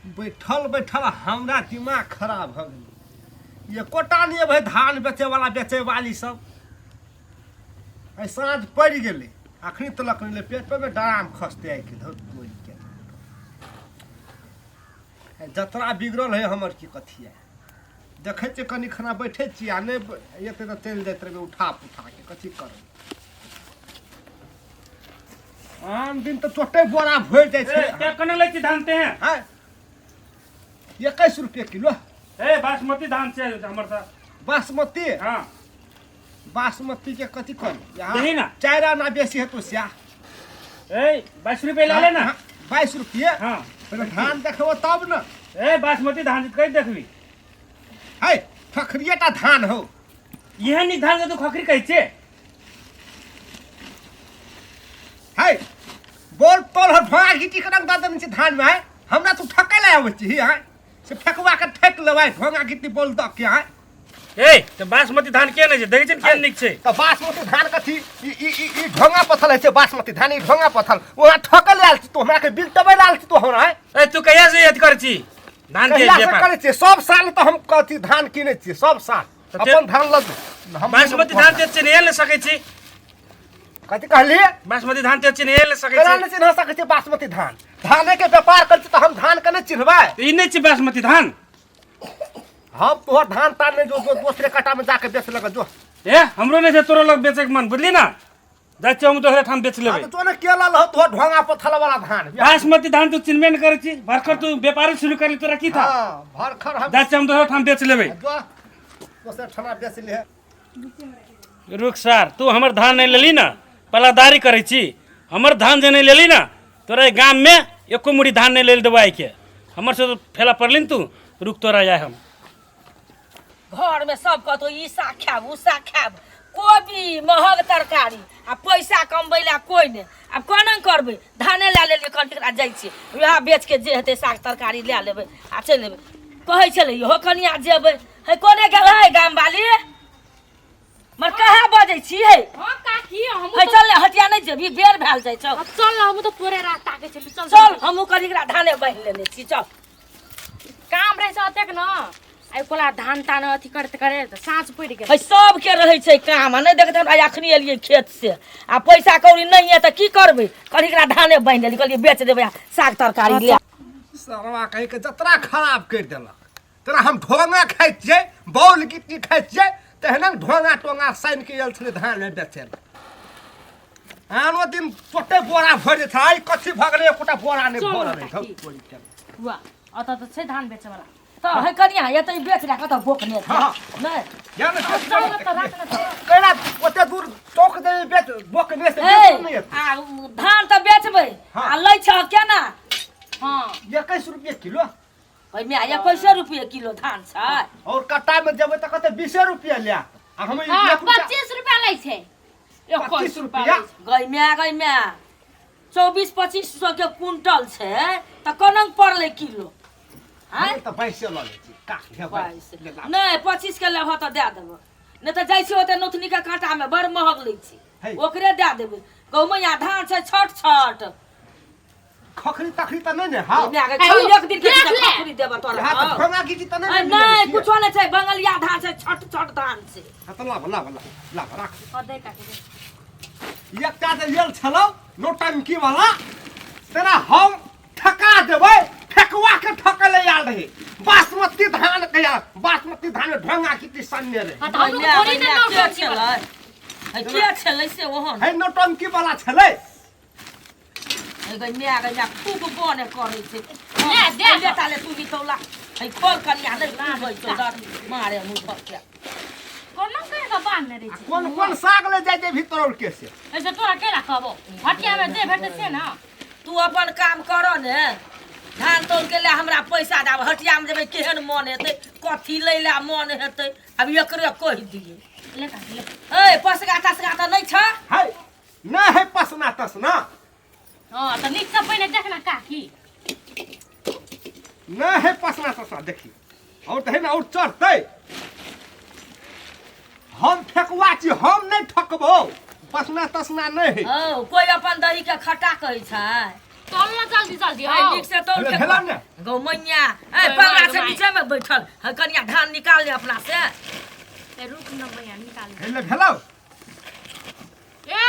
बैठल बैठल हमरा दिमाग खराब भ गेल। ये कोटा नहीं भाई धान बेचे वाला बेचे वाली सब आई साँझ पड़ गेले अखनी तलक नहीं पेट पे में डराम खसते आई के धर तोड़ के जतरा बिगड़ल है हमर की कथी है देखे छे कनी खाना बैठे छी आ नहीं एते त चल जात रहे उठा पुठा के कथी कर आम दिन तो चोटे बोरा भर जाय छे। क्या कने लै छी धान ते हैं? हां 21 रुपया किलो। ए बासमती धान से हमर सा बासमती हां बासमती के कथी कर यही ना चार आना बेसी है तो स्या ए 22 रुपए ले ले ना 22 रुपया। हां पहले धान देखबो तब न। ए बासमती धान कई देखबी है खखरियाटा धान हो यह नहीं धान के तो खखरी कहै छे है बोल तोल हर भा गिटी करन दादन से धान में है हमरा तो ठकै ले आबै छी है से फेकवा के ठेक लेबै भोंगा गिटी बोल द के है ए तो बासमती धान के नै छे देखै छन के निक छे तो बासमती धान कथी ई ढोंगा पथल है से बासमती धान ई ढोंगा पथल वहां ठकै ले आल छी तो हमरा के बिल तबे लाल छी तो हमरा है ए तू कहिया से याद कर छी धान के व्यापार करे छी सब साल तो हम कथी धान किने छी सब साल अपन धान लग हम बासमती धान ते चिन्ह ले सकै छी कथी कहलिए बासमती धान ते चिन्ह ले सकै केना छी नहीं चिन्ह सकै छी बासमती धान धाने के व्यापार कर छी तो हम धान के नहीं चिन्हबै ई नै छी बासमती धान हम तोहर धान तान नहीं जो दूसरे कटा में जाके बेच लगा जो ए हमरो नै छे तोरा लग बेचे के मन बुझली ना जा छी हम तोहरे ठाम बेच लेबै तो ने केला लह तोहर ढोंगा पथल वाला धान बासमती धान तू चिन्हबे न करै छी भरखर तू व्यापार शुरू करली तोरा की था हां भरखर हम जा छी हम तोहरे ठाम बेच लेबै जो दूसरे ठना बेच ले रुक सर तू हमर धान नहीं लेली ना पलादारी करे छी हमर धान जे नहीं लेली ना तोरा गांव में एको मुड़ी धान नहीं ले देबो आई के हमर से तो फेला पड़लिन तू रुक तोरा जाय हम घर में सब कहतो ई साग खाब उ साग खाब कोबी महग तरकारी आ पैसा कमबैला कोई ने अब कोना करबै धाने ला लेलिए कंटरा जाइ छी वहाँ बेच के जे हेतै साग तरकारी ले लेबै आ चलि लेबै कहै छलै हो कनिया जेबै है कोने गेल है गाम वाली मर कहाँ बजै छी है हां काकी हम है चल हटिया नहीं जेबी बेर भेल जाइ छौ चल ना हम तो तोरे रात ताके चली चल चल हमहू कनिकरा धाने बांध लेने छी चल काम रहे छ अतेक न आई कोला धान तान अथी करते करे त साँझ पड़ गेल है सब के रहै छै काम आ नहीं देखते हमरा अखनी एलियै खेत से आ पैसा कौड़ी नहीं है त की करबै कनिकरा धाने बांध लेली कहलियै बेच देबै आ साग तरकारी ले सरवा कह के जतरा खराब कर देलक तोरा हम ढोंगा खाइ छियै बौल गिट्टी खाइ छियै तहन ढोंगा टोंगा साइन के आयल छलै धान ले बेचै आनो दिन छोटे बोरा भर छै आई कथी भगले एकोटा बोरा नहीं भर रे हुआ अत त छै धान बेचे वाला त है कनिया ये त बेच ला कत बोकने हाँ। नहीं या ने चल न त रात न केना ओते दूर टोक दे बेच बोकने से ए बेच नहीं आ धान त बेचबै हाँ। आ लै छ केना हां 21 रुपया किलो है मिया 21 रुपया किलो धान छै और कट्टा में जेबै त कते 20 रुपया ले आ हम हां 25 रुपया लै छै 25 रुपया गई मिया 24-25 के क्विंटल छै त कोना पड़लै किलो हम त 22 ल लै छी का नहीं 25 के लेबह त दे देबो नहीं त जाइ छी ओते नोथनी के कांटा में बड़ महग लै छी है। ओकरे दे देबै गौमे या धान छै छट छट खखरी तखरी त नहीं ने हां मैं आगे छोड़ एक दिन के खखरी देबो तोरा हां त भंगा गिटी त नहीं नहीं कुछो नहीं छै बंगलिया धान छै छट छट धान छै त ला राख कदे काके एकटा जे लेल छलो नोटंकी वाला तेरा हम ठका देबै ठकवा के ठकले याद रहे बासमती धान के यार बासमती धान में ढंगा गिटी सन्ने रे हां त हम थोड़ी न के नौटंकी छलै है के छलै से ओहन है नोटंकी वाला छले है गई मैं खूब बने करे छै ले दे ले ताले तू भी तोला है खोल कनिया ले ना होय तो दर मारे मुंह के कोना के का बांध ने रे छी कौन साग ले जाय जे भीतर और के से ऐसे तोरा केला कहबो हटिया में जे भेटै से ना तू अपन काम करो ने धान तोड़ के ले हमरा पैसा दाब हटिया में जेबै केहन मन हेतै कथी लैला मन हेतै अब एकरे कहि दिए ले काके ले ए पसगा तसगा त नहीं छ है ना है पसना तसना हां त नीक से पहिने देखना काकी ना है पसना तसना देखी और त है ना और चढ़तै हम ठकवा छी हम नहीं ठकबो पसना तसना नहीं है ओ कोई अपन दही के खट्टा कहै छै तोल ना जल्दी जल्दी आई हो नीक से तोल ले के भेला ने गौ मैया ए पल्ला से नीचे में बैठल है कनिया धान निकाल ले अपना से ए रुक न भैया निकाल ले भेला ए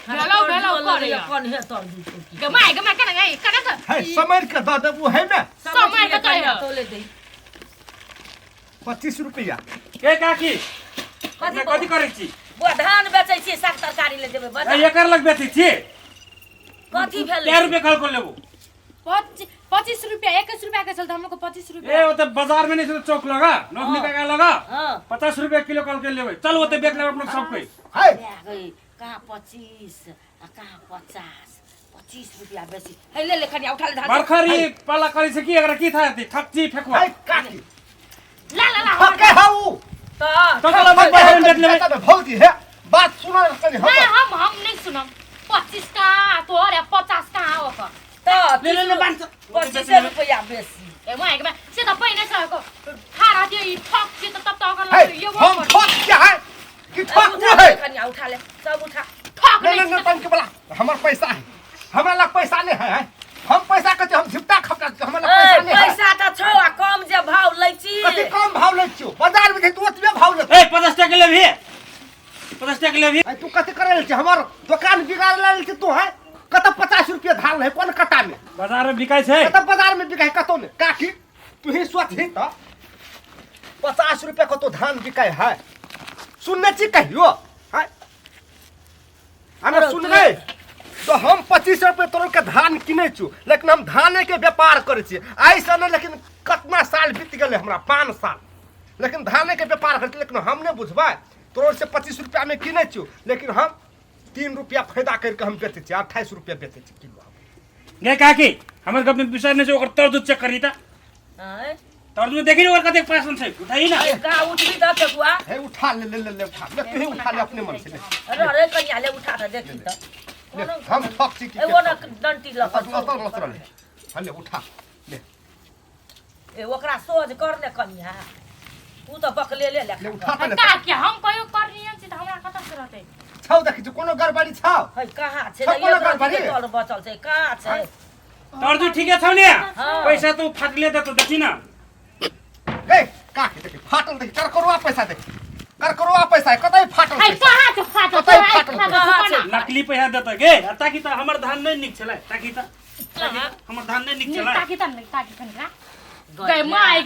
भेलो भेलो कर कौन है तोल दी गमाय कने गई कने त है समर के द देबू है ना समय के चाहिए तोले दे 25 रुपया के काकी कथी करै छी वो धान बेचै छी साग तरकारी ले देबै बता एकर लग बेचै छी कथी भेल कै रुपए कल कर लेबो 25 रुपया 21 रुपया के चलता हम लोग को 25 रुपया ए वो तो बाजार में नहीं से चौक लगा नौकरी का लगा हां 50 रुपए किलो कल के लेबै चल वो तो बेच लेब अपन सब कोई है गई कहां 25 आ कहां 50 25 रुपया बेसी है ले कनिया उठा ले धान बरखरी पाला करी से की अगर की था ठकची फेकवा है काकी ला ला ला हके हाउ तो चलो बात बाहर में बेच लेबै भौजी है बात सुनो कनी नहीं हम नहीं सुनम 25 का तो और 50 का हो का तो ले बांध 25 रुपया बेसी ए मैं से त पहिने छ को खारा दियो ई ठक के त तब तक है यो हम ठक क्या है कि ठक वो है कनिया उठा ले सब उठा ठक ले ले तन के बोला हमर पैसा है हमरा लग पैसा नहीं है हम पैसा के हम झिपटा खपटा हमरा लग पैसा नहीं है पैसा त छौ आ कम जे भाव लै छी कथि कम भाव ले छियो बाजार में तू ओतबे भाव ले ए 50 टका लेबी 50 टका लेबी तू कथि करे ले छी हमर दुकान बिगाड़ ले छी तू है कत 50 रुपया धान है कोन कटा में बाजार में बिकाय छै कत बाजार में बिकाय कतो ने काकी तू ही सोच ही त 50 रुपया को तो धान बिकाय है सुनने छी कहियो है हम सुन गए तो हम 25 रुपये तोड़ के धान किने छु लेकिन हम धाने के व्यापार करे छी ऐसा नहीं लेकिन कितना साल बीत गए हमरा 5 साल लेकिन धाने के व्यापार करते लेकिन हम नहीं बुझबा तोड़ से 25 रुपया में किने छु लेकिन हम 3 रुपया फायदा करके हम बेचे छी 28 रुपया बेचे छी किलो गे काकी हमर गप में विषय नहीं छै ओकर तरदूत चेक करी त हैं तरदूत में देखी ओकर कते पैसा छै उठाई ना का उठबी त फेकुआ है उठा ले उठा ले तू ही उठा ले अपने मन से ले अरे कनिया ले उठा त देखी त हम ठक छी ए वो न डंटी ल ले हले उठा ले ए ओकरा सोज कर ले कनिया तू त बकले ले ले उठा ले का के हम कहियो करनियन छी त हमरा कत से रहते छौ देखि कोनो गड़बड़ी छौ है कहाँ छे सब कोनो गड़बड़ी? तल बचल छै कहाँ छै तरदूत ठीके छौ ने हाँ। पैसा तू फाटले त देखी ना ए काके देखि फाटल देखि कर करवा पैसा देखि कर करवा पैसा कतै फाटल है पैसा कहाँ से फाटल कतै फाटल कहाँ छै? नकली पैसा देत गे ताकि त हमर धान नहीं निक छलै ताकि त हमर धान नहीं निक छलै ताकि तन गए माय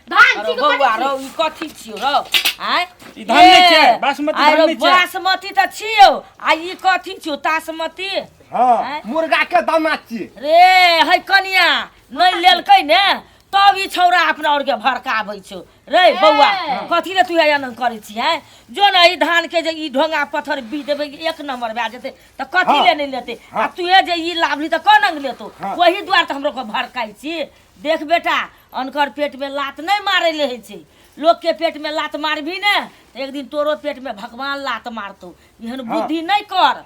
धान छी को बौआ रौ ई कथी छियो रौ आय ई धान नहीं छै बासमती धान नहीं छै बासमती त छियो आ ई कथी छियो तासमती हां मुर्गा के दाना छी रे है कनिया नहीं लेलकै ने तब ई छौरा अपना और के भड़काबै छौ रे बौआ कथी रे तू एना करै छी हैं जो न ई धान के जे ई ढोंगा पत्थर बी देबै एक नंबर भए जेतै त कथी ले नहीं लेतै आ तू जे ई लाभली त कोन लेतो वही द्वार त हमरो को भड़काई छी देख बेटा अनकर पेट में लात नहीं मारे ले छै लोग के पेट में लात मारबी ने तो एक दिन तोरो पेट में भगवान लात मारतो एहन बुद्धि नहीं कर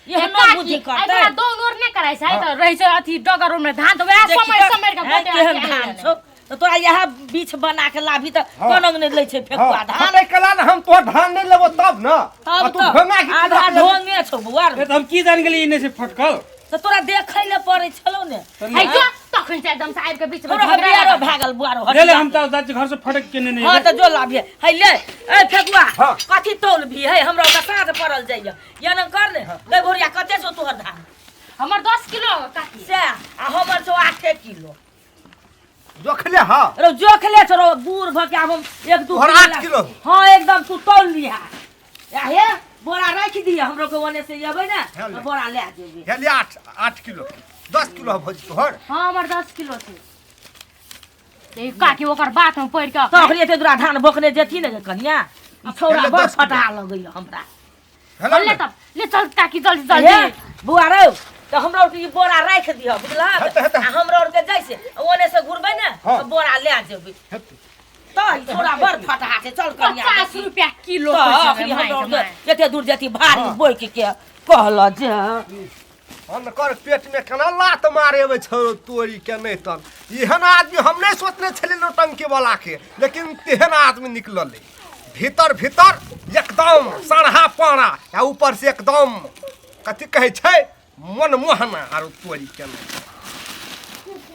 एहन बुद्धि करते एकरा दो नोर नहीं कराइ छै त रहै छै अथी डगर में धान त वैह समय के गोटे केहन धान छौ तो तोरा यहाँ बीछ बना के लाभी त कोन ने ले छै फेकुआ धान हम कला हम तो धान नहीं लेबो तब न तब तू ढोंगा की आधा ढोंगे छौ बुआ ए त हम की जान गेली इने से फटकल तो तोरा देखै ले पड़ै छलौ ने है जो तखन से एकदम से आबि के बीच में तोरा बियारो भागल बुआरो ले ले हम त जात घर से फटक के नहीं हां त जो लाभी है ले ए फेकुआ हाँ। कथी तौल भी है हमरा ओटा साँझ पड़ल जाइए या न कर ले ले भोरिया कते छौ तोहर धान हमर 10 किलो काकी से आ हमर छौ 8 किलो जोखले हां रो जोखले छौ बूढ़ भ के हम 1-2 तोहर 8 किलो। हां एकदम तू तौल लिहा या हे बोरा रख दिया हमरो के ओने से जेबै ना हेले। तो बोरा ले जेबै हेले 8 किलो 10 किलो भोज तोहर हां हमर 10 किलो छै ए काकी ओकर बात हम पढ़ के तखनी ते दूरा धान बोकने जेथि ने कनिया ई छौरा हेले बड़ 10 फटा लगैय हमरा हेलो ले तब ले चल काकी जल्दी हे जल्दी बुआ रो तो हमरा के ई बोरा राख दिह बुझला हेते। आ हमरा के जैसे ओने से घुरबै ना हाँ। तो बोरा ले जेबै तो ई छौरा बड़ फटा छै चल कनिया 50 रुपया किलो जते दूर जति भारी बोइ के कहल जे अनकर पेट में केना लात मारेबे छौ तोरी के नहीं तन एहन आदमी हम नहीं सोचने छले नौटंकी वाला के लेकिन तेहन आदमी निकलल भीतर भीतर एकदम सड़हा पारा आ ऊपर से एकदम कथी कहे छै मन मोहना आरो तोरी केना